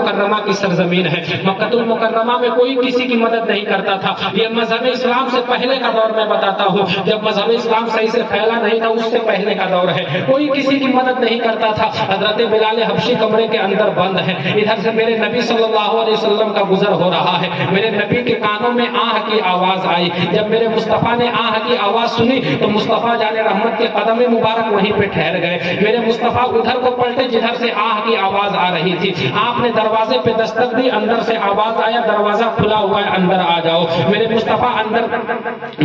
المکرمہ کی سرزمین ہے. مکہ المکرمہ میں کوئی کسی کی مدد نہیں کرتا تھا. یہ مذہب اسلام سے پہلے کا دور میں بتاتا ہوں, جب مذہب اسلام صحیح سے پھیلا نہیں تھا, اس سے پہلے کا دور ہے. کوئی کسی کی مدد نہیں کرتا تھا. حضرت بلال حبشی کمرے کے اندر بند ہے. ادھر سے میرے نبی صلی اللہ علیہ وسلم کا گزر ہو رہا ہے. میرے نبی کے کانوں میں آہ کی آواز آئی. جب میرے مصطفیٰ نے آہ کی آواز سنی تو مصطفیٰ جان رحمت کے قدم مبارک وہیں پہ ٹھہر گئے. میرے مصطفیٰ ادھر کو پلٹے جدھر سے آہ کی آواز آ رہی تھی. آپ نے دروازے پہ دستک دی, اندر سے آواز آیا دروازہ کھلا ہوا ہے, اندر آ جاؤ. میرے مصطفیٰ اندر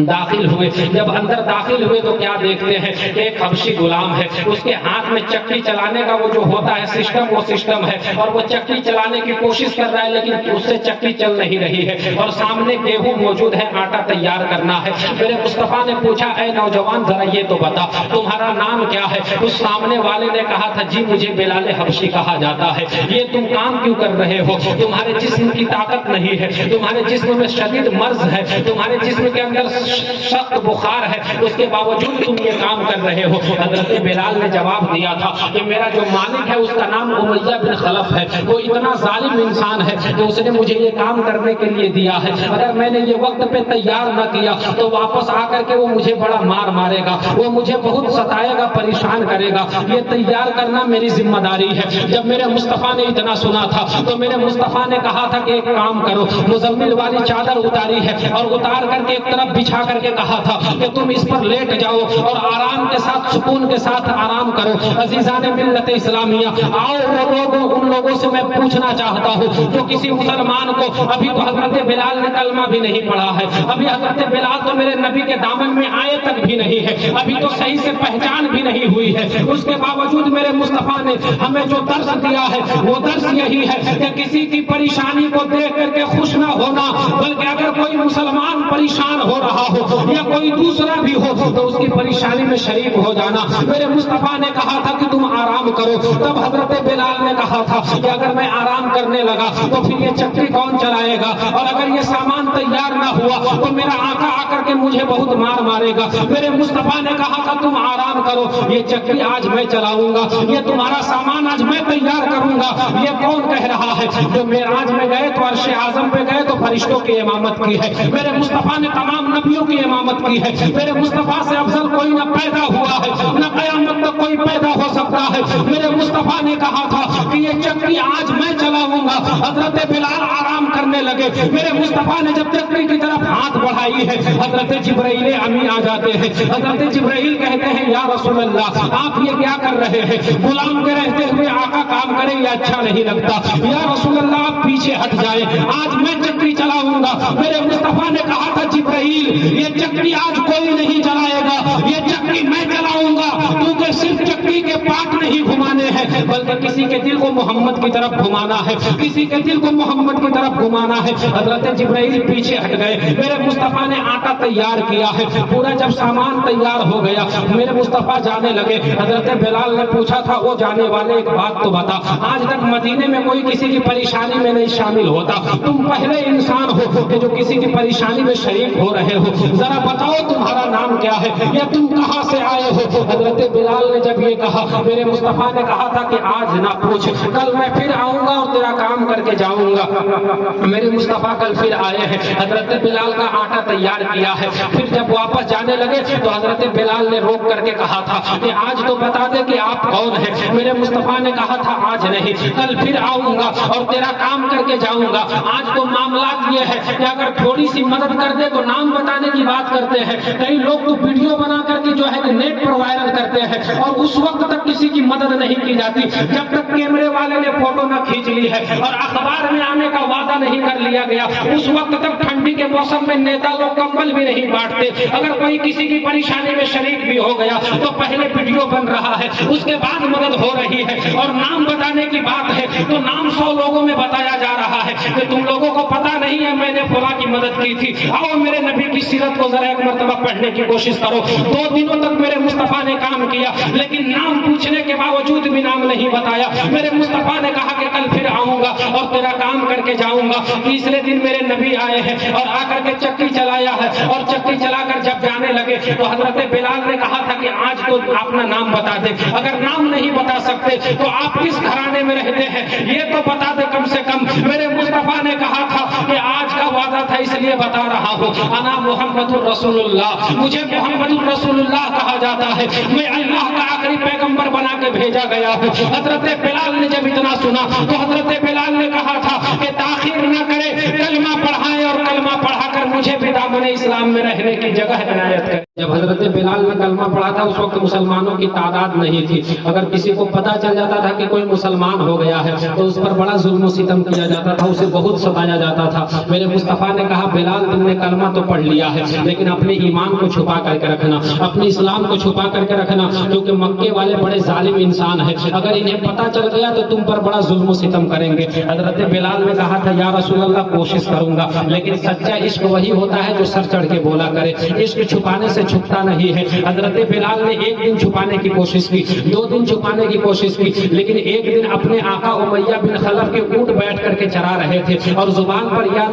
داخل ہوئے. جب اندر داخل ہوئے تو کیا دیکھتے ہیں, ایک حبشی غلام ہے, اس کے ہاتھ میں چکی چلانے کا وہ جو ہوتا ہے سسٹم, وہ سسٹم ہے, اور وہ چکی چلانے کی کوشش کر رہا ہے لیکن اس سے چکی چل نہیں رہی ہے. اور سامنے گیہوں موجود ہے, آٹا تیار کرنا ہے. میرے مصطفیٰ نے پوچھا, اے نوجوان ذرا یہ تو بتا تمہارا نام کیا ہے؟ اس سامنے والے نے کہا تھا, جی مجھے بلال حبشی کہا جاتا ہے. یہ تم کام کیوں کر رہے ہو؟ تمہارے جسم کی طاقت نہیں ہے, تمہارے جسم میں شدید مرض ہے, تمہارے جسم کے اندر سخت بخار ہے, اس کے باوجود تم یہ کام کر رہے ہو. حضرت بلال نے جواب دیا تھا کہ میرا جو مالک ہے اس کا نام امیہ بن خلف ہے. وہ اتنا ظالم انسان ہے کہ اس نے مجھے یہ کام کرنے کے لیے دیا ہے. اگر میں نے یہ وقت پہ تیار نہ کیا تو واپس آ کر کے وہ مجھے بڑا مارے گا, وہ مجھے بہت ستائے گا, پریشان کرے گا. یہ تیار کرنا میری ذمہ داری ہے. جب میرے مصطفیٰ نے اتنا سنا تھا تو میرے مصطفیٰ نے کہا تھا کہ ایک کام کرو, مزمل والی چادر اتاری ہے اور اتار کر کے ایک طرف بچھا کر کے کہا تھا کہ تم اس پر لیٹ جاؤ اور آرام کے ساتھ, سکون کے ساتھ آرام کرو. عزیزان ملت اسلامیہ, آؤ ان لوگوں سے میں پوچھنا چاہتا ہوں جو کسی مسلمان کو, ابھی تو حضرت بلال نے کلمہ بھی نہیں پڑھا ہے, ابھی حضرت بلال تو میرے نبی کے دامن میں آئے تک بھی نہیں ہے, ابھی تو صحیح سے پہچان بھی نہیں ہوئی ہے. اس کے باوجود میرے مصطفیٰ نے ہمیں جو درس دیا ہے وہ درس یہی ہے کہ کسی کی پریشانی کو دیکھ کر کے خوش نہ ہونا, بلکہ اگر کوئی مسلمان پریشان ہو رہا ہو یا کوئی دوسرا بھی ہو تو اس کی پریشانی میں شریک ہو جانا. میرے مصطفیٰ نے کہا تھا کہ تم آرام کرو, تب حضرت بلال نے کہا تھا کہ اگر میں آرام کرنے لگا تو پھر یہ چکی کون چلائے گا, اور اگر یہ سامان تیار نہ ہوا تو میرا آقا آ کر کے مجھے بہت مارے گا. میرے مصطفیٰ نے کہا تھا تم آرام کرو, یہ چکی آج میں چلاؤں گا, یہ تمہارا سامان آج میں تیار کروں گا. یہ کون کہہ رہا ہے؟ جو معراج میں گئے تو عرش اعظم پہ گئے تو فرشتوں کی امامت کی ہے. میرے مصطفیٰ نے تمام نبیوں کی امامت کی ہے. میرے مصطفیٰ سے افضل کوئی نہ پیدا ہوا ہے, نہ قیامت تک کوئی پیدا ہو سکتا ہے. میرے مصطفیٰ نے کہا تھا کہ یہ چکی آج میں چلاؤں گا. حضرت بلال آرام کرنے لگے. میرے مصطفیٰ نے جب چکی کی طرف ہاتھ بڑھائی ہے, حضرت جبرائیل امین آ جاتے ہیں. حضرت جبرائیل کہتے ہیں, یا رسول اللہ آپ یہ کیا کر رہے ہیں؟ غلام کے رہتے ہوئے آقا کام کرے یہ اچھا نہیں لگتا. یا رسول اللہ آپ پیچھے ہٹ جائیں, آج میں چکی چلاؤں گا. میرے مصطفیٰ نے کہا تھا, جبرائیل یہ چکی آج کوئی نہیں چلائے گا, یہ چکی میں چلاؤں گا, کیونکہ صرف چکی کے پاٹ نہیں گھمانے ہیں بلکہ کسی کے دل کو محمد کی طرف گھمانا ہے, کسی کے دل کو محمد کی طرف گھمانا ہے. حضرت جبرائیل پیچھے ہٹ گئے. میرے مصطفیٰ نے آٹا تیار کیا ہے. پورا جب سامان تیار ہو گیا میرے مصطفیٰ جانے لگے. حضرت بلال نے پوچھا تھا, وہ جانے والے ایک بات تو بتا, آج تک مدینے میں کوئی کسی کی پریشانی میں نہیں شامل ہوتا, تم پہلے انسان ہو کہ جو کسی کی پریشانی میں شریک ہو رہے ہو. ذرا بتاؤ تمہارا نام کیا ہے یا تم کہاں سے آئے ہو؟ حضرت بلال نے جب یہ کہا, میرے مصطفیٰ نے کہا تھا کہ آج نہ پوچھ, کل میں پھر آؤں گا اور تیرا کام کر کے جاؤں گا. میرے مصطفیٰ کل پھر آئے ہیں. حضرت بلال کا آٹا تیار کیا ہے. پھر جب واپس جانے لگے تو حضرت بلال نے روک کر کے کہا تھا کہ آج تو بتا دے کہ آپ کون ہیں. میرے مصطفیٰ نے کہا تھا آج نہیں, کل پھر آؤں گا اور تیرا کام کر کے جاؤں گا. آج تو معاملات یہ ہے کہ اگر تھوڑی سی مدد کر دے تو نام بتانے کی بات کرتے ہیں. کئی لوگ تو ویڈیو بنا کر کے جو ہے نیٹ پر وائرل کرتے ہیں اور اس وقت تک کسی کی مدد نہیں کی جاتی جب تک کیمرے والے نے فوٹو نہ کھینچ لی ہے اور اخبار میں آنے کا وعدہ نہیں کر لیا گیا. اس وقت تک ٹھنڈی کے موسم میں نیتا لوگ کمبل بھی نہیں بانٹتے. اگر کوئی کسی کی پریشانی میں شریک بھی ہو گیا تو پہلے ویڈیو بن رہا ہے, اس کے بعد مدد ہو رہی ہے. اور نام بتانے کی بات ہے تو نام 100 لوگوں میں بتایا جا رہا ہے کہ تم لوگوں کو پتا نہیں ہے میں نے فلاں کی مدد کی تھی. آؤ میرے نبی کی سیرت کو ذرا ایک مرتبہ پڑھنے کی کوشش کرو. 2 دنوں تک میرے مصطفیٰ نے کام کیا لیکن نام پوچھنے کے باوجود بھی نام نہیں بتایا. میرے مصطفیٰ نے کہا کہ کل پھر آؤں گا اور تیرا کام کر کے جاؤں گا. تیسرے دن میرے نبی آئے ہیں اور آ کر کے چکی چلایا ہے اور چکی چلا کر جب جانے لگے تو حضرت بلال نے کہا تھا کہ آج تو اپنا نام بتا دے. اگر نام نہیں بتا سکتے تو آپ کس گھرانے میں رہتے ہیں یہ تو بتا دے کم سے کم. انا محمد الرسول اللہ، مجھے محمد الرسول اللہ کہا جاتا ہے، میں اللہ کا آخری پیغمبر بنا کے بھیجا گیا ہوں۔ حضرت بلال نے جب اتنا سنا تو حضرت بلال نے کہا تھا کہ تاخیر نہ کرے، کلمہ پڑھائے اور کلمہ پڑھا کر مجھے بھی دامن اسلام میں رہنے کی جگہ عنایت کرے۔ جب حضرت بلال نے کلمہ پڑھا تھا اس وقت مسلمانوں کی تعداد نہیں تھی، اگر کسی کو پتہ چل جاتا تھا کہ کوئی مسلمان ہو گیا ہے تو اس پر بڑا ظلم و ستم کیا جاتا تھا، اسے بہت ستایا جاتا تھا۔ میرے مصطفیٰ نے کہا بلال تم نے کلمہ تو پڑھ لیا ہے لیکن اپنے ایمان کو چھپا کر کے رکھنا، اپنے اسلام کو چھپا کر کے رکھنا، کیونکہ مکے والے بڑے ظالم انسان ہیں، اگر انہیں پتہ چل گیا تو تم پر بڑا ظلم و ستم کریں گے۔ حضرت بلال نے کہا تھا یا رسول اللہ کوشش کروں گا، لیکن سچا عشق وہی ہوتا ہے جو سر چڑھ کے بولا کرے، عشق چھپانے سے چھپتا نہیں ہے۔ حضرت بلال نے ایک دن چھپانے کی کوشش کی، 2 دن چھپانے کی کوشش کی، لیکن ایک دن اپنے آقا امیہ بن خلف کے اونٹ بیٹھ کر کے چرا رہے تھے اور زبان پر یا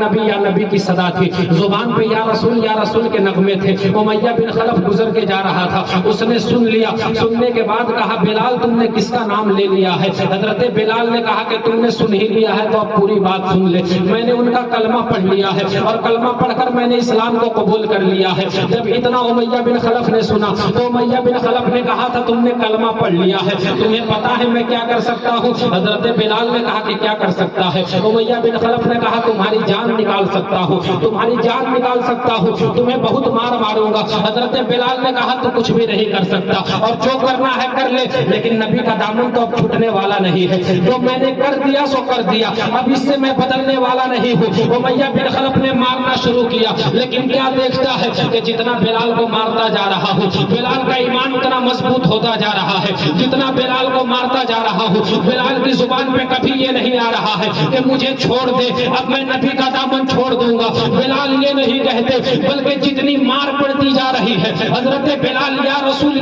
نبی کی صدا تھی، زبان پہ یا رسول کے نغمے تھے۔ امیہ بن خلف گزر کے جا رہا تھا، اس نے سن لیا، سننے کے بعد کہا بلال تم نے کس کا نام لے لیا ہے؟ حضرت بلال نے کہا کہ تم نے سن ہی لیا ہے تو اب پوری بات سن لے، میں نے ان کا کلمہ پڑھ لیا ہے اور کلمہ پڑھ کر میں نے اسلام کو قبول کر لیا ہے۔ جب اتنا امیہ بن خلف نے سنا تو امیہ بن خلف نے کہا تھا تم نے کلمہ پڑھ لیا ہے، تمہیں پتا ہے میں کیا کر سکتا ہوں؟ حضرت بلال نے کہا کہ کیا کر سکتا ہے؟ امیہ بن خلف نے کہا تمہاری جان نکال سکتا ہوں، تمہاری جان نکال سکتا ہوں، تمہیں بہت مار ماروں گا۔ حضرت بلال نے کہا تو کچھ بھی نہیں کر سکتا اور جو کرنا ہے کر لے، لیکن نبی کا دامن تو اب چھوٹنے والا نہیں ہے، جو میں نے کر دیا سو کر دیا، اب اس سے میں بدلنے والا نہیں ہوں۔ امیہ بن خلف نے مارنا شروع کیا، لیکن کیا دیکھتا ہے کہ جتنا بلال کو مارتا جا رہا ہوں بلال کا ایمان اتنا مضبوط ہوتا جا رہا ہے، جتنا بلال کو مارتا جا رہا ہوں بلال کی زبان پہ کبھی یہ نہیں آ رہا ہے کہ مجھے چھوڑ دے، اب میں نبی کا دامن چھوڑ دوں گا۔ بلال یہ نہیں کہتے بلکہ جتنی مار پڑتی جا رہی ہے حضرت بلال یا رسول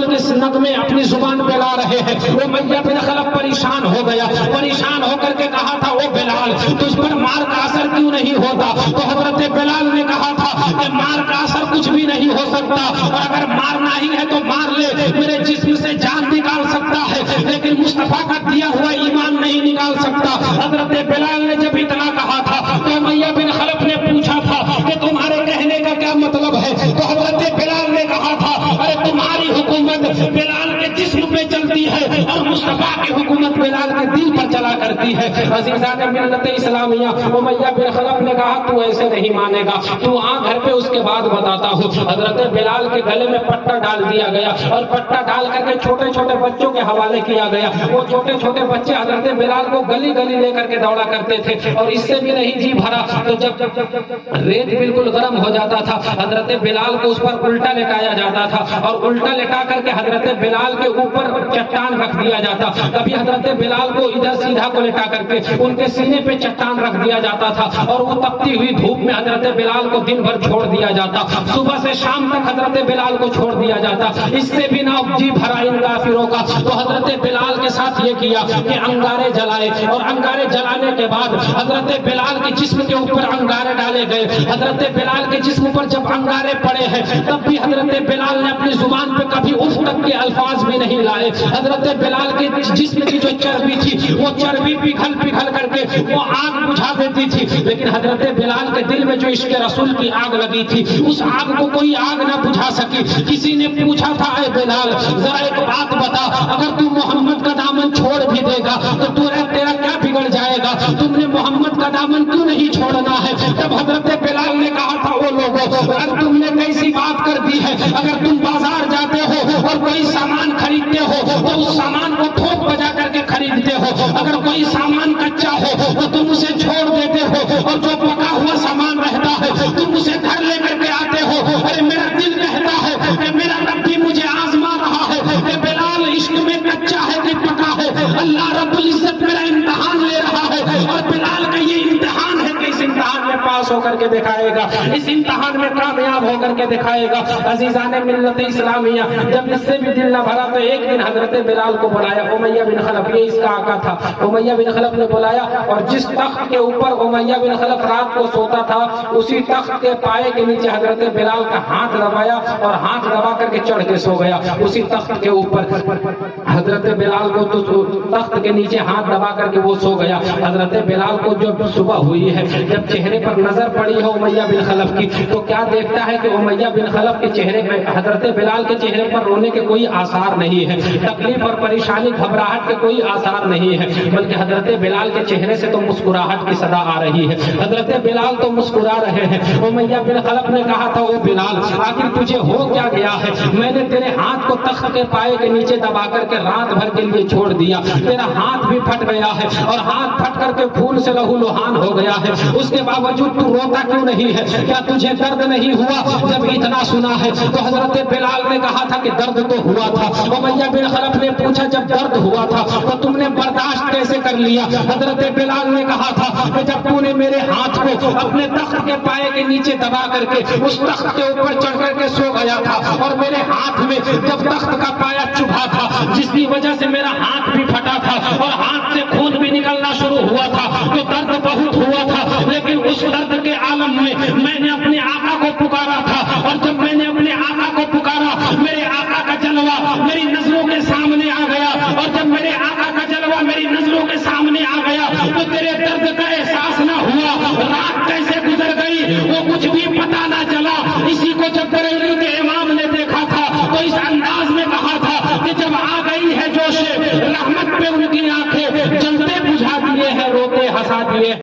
کے نغمے اپنی زبان پہ لا رہے ہیں۔ امیہ بن خلف پریشان ہو گیا، پریشان ہو کر کے کہا تھا او بلال تجھ پر مار کا اثر کیوں نہیں ہوتا؟ تو حضرت بلال نے کہا تھا کہ مار کا اثر کچھ بھی نہیں ہو سکتا، اور اگر مارنا ہی ہے تو مار لے، میرے جسم سے جان نکال سکتا ہے لیکن مصطفیٰ کا دیا ہوا ایمان نہیں نکال سکتا۔ حضرت بلال نے جب اتنا کہا تھا تو امیہ بن خلف نے پوچھا تھا کہ تمہارے کہنے کا کیا مطلب ہے؟ تو حضرت بلال نے کہا تھا ارے تمہاری حکومت بلال کے جسم پہ چلتی ہے اور مصطفیٰ کی حکومت بلال کے دل پر چلا کرتی ہے۔ عزیزان ملت اسلامیہ، امیہ بن خلف نے کہا تو ایسے نہیں مانے گا، تو آ گھر پہ، اس کے بعد بتاتا ہوں۔ حضرت بلال کے گلے میں پٹا ڈال دیا گیا اور پٹا ڈال کر کے چھوٹے چھوٹے بچوں کے حوالے کیا گیا۔ وہ چھوٹے چھوٹے بچے حضرت بلال کو گلی گلی لے کر کے دوڑا کرتے تھے اور اس سے بھی نہیں جی بھرا تو جب ریت بالکل گرم ہو جاتا تھا حضرت بلال کو اس پر الٹا لٹایا جاتا تھا اور الٹا لٹا کر کے حضرت بلال کے اوپر چٹان رکھ دیا جاتا۔ کبھی حضرت بلال کو ادھر سیدھا کو لٹا کر کے ان کے سینے پہ چٹان رکھ دیا جاتا تھا اور وہ تپتی ہوئی دھوپ میں حضرت بلال کو دن بھر چھوڑ دیا جاتا، صبح سے شام تک حضرت بلال کو چھوڑ دیا جاتا۔ اس سے بھی نہ جی بھرا ان کافروں کا تو حضرت بلال کے ساتھ یہ کیا کہ انگارے جلائے اور انگارے جلانے کے بعد حضرت بلال کے جسم کے اوپر انگارے ڈالے گئے۔ حضرت بلال کے جسم پر جب انگارے پڑے ہیں تب بھی حضرت بلال نے اپنی زبان پہ کبھی اف تک کے الفاظ بھی نہیں لائے۔ حضرت بلال کے جسم کی جو چربی تھی وہ چربی پگھل کر کے وہ آگ بجھا دیتی تھی، لیکن حضرت بلال کے دل میں جو عشق رسول کی آگ لگی تھی اس آگ کو کوئی آگ نہ بجھا سکی۔ کسی نے پوچھا تھا اے بلال ذرا ایک بات بتا، اگر تو محمد کا دامن چھوڑ بھی دے گا تو تیرا کیا بگڑ جائے گا؟ تم نے محمد کا دامن کیوں نہیں چھوڑنا ہے؟ تب حضرت بلال نے کہا تھا او لوگوں اگر تم نے کیسی بات کر دی ہے، اگر تم بازار جاتے ہو اور کوئی سامان خریدتے ہو تو اس سامان کو ٹھوک بجا کر کے خریدتے ہو، اگر کوئی سامان کچا ہو تو تم اسے چھوڑ دیتے ہو اور جو پکا ہوا سامان رہتا ہے تم اسے گھر لے کر کے آتے ہو۔ ارے میرا دل کہتا ہے کہ میرا رب بھی مجھے آزما رہا ہے کہ بلال عشق میں کچا ہے کہ پکا ہے، اللہ رب العزت میرا امتحان لے رہا ہے اور بلال کا یہ امتحان ہے کہ اس امتحان میں پاس ہو کر کے دکھائے گا، اس امتحان میں کامیاب ہو کر کے دکھائے گا۔ عزیزان ملت اسلامیہ، جب اس سے بھی دل نہ بھرا تو ایک دن حضرت بلال کو بلایا امیہ بن خلف، یہ اس کا آقا تھا، امیہ بن خلف نے بلایا اور جس تخت کے اوپر امیہ بن خلف رات کو سوتا تھا اسی تخت کے پائے کے نیچے حضرت بلال کا ہاتھ دبایا اور ہاتھ دبا کر کے چڑھ کے سو گیا اسی تخت کے اوپر۔ حضرت بلال کو تو تخت کے نیچے ہاتھ دبا کر کے وہ سو گیا۔ حضرت بلال کو جب صبح ہوئی ہے، جب چہرے پر نظر نظر پڑی ہے امیہ بن خلف کی تو کیا دیکھتا ہے کہ امیہ بن خلف کے چہرے پہ حضرت بلال کے چہرے پر رونے کے کوئی آثار نہیں ہے، تکلیف اور پریشانی گھبراہٹ کے کوئی آثار نہیں ہے، بلکہ حضرت بلال کے چہرے سے تو مسکراہٹ کی صدا آ رہی ہے، حضرت بلال تو مسکرا رہے ہیں۔ امیہ بن خلف نے کہا تھا او بلال آخر تجھے ہو کیا گیا ہے؟ میں نے تیرے ہاتھ کو تخت کے پائے کے نیچے دبا کر کے رات بھر کے لیے چھوڑ دیا، تیرا ہاتھ بھی پھٹ گیا ہے اور ہاتھ پھٹ کر کے خون سے لہو لہان ہو گیا ہے، اس کے باوجود تو روتا کیوں نہیں ہے؟ کیا تجھے درد نہیں ہوا؟ جب اتنا سنا ہے تو حضرت بلال نے کہا تھا کہ درد تو ہوا تھا۔ امیہ بن خلف نے پوچھا جب درد ہوا تھا تو تم نے برداشت کیسے کر لیا؟ حضرت بلال نے کہا تھا کہ جب تو نے میرے ہاتھ کو اپنے تخت کے پائے کے نیچے دبا کر کے اس تخت کے اوپر چڑھ کر کے سو گیا تھا اور میرے ہاتھ میں جب تخت کا پایا چبھا تھا جس کی وجہ سے میرا ہاتھ بھی پھٹا تھا اور ہاتھ سے خون بھی نکلنا شروع ہوا تھا، تو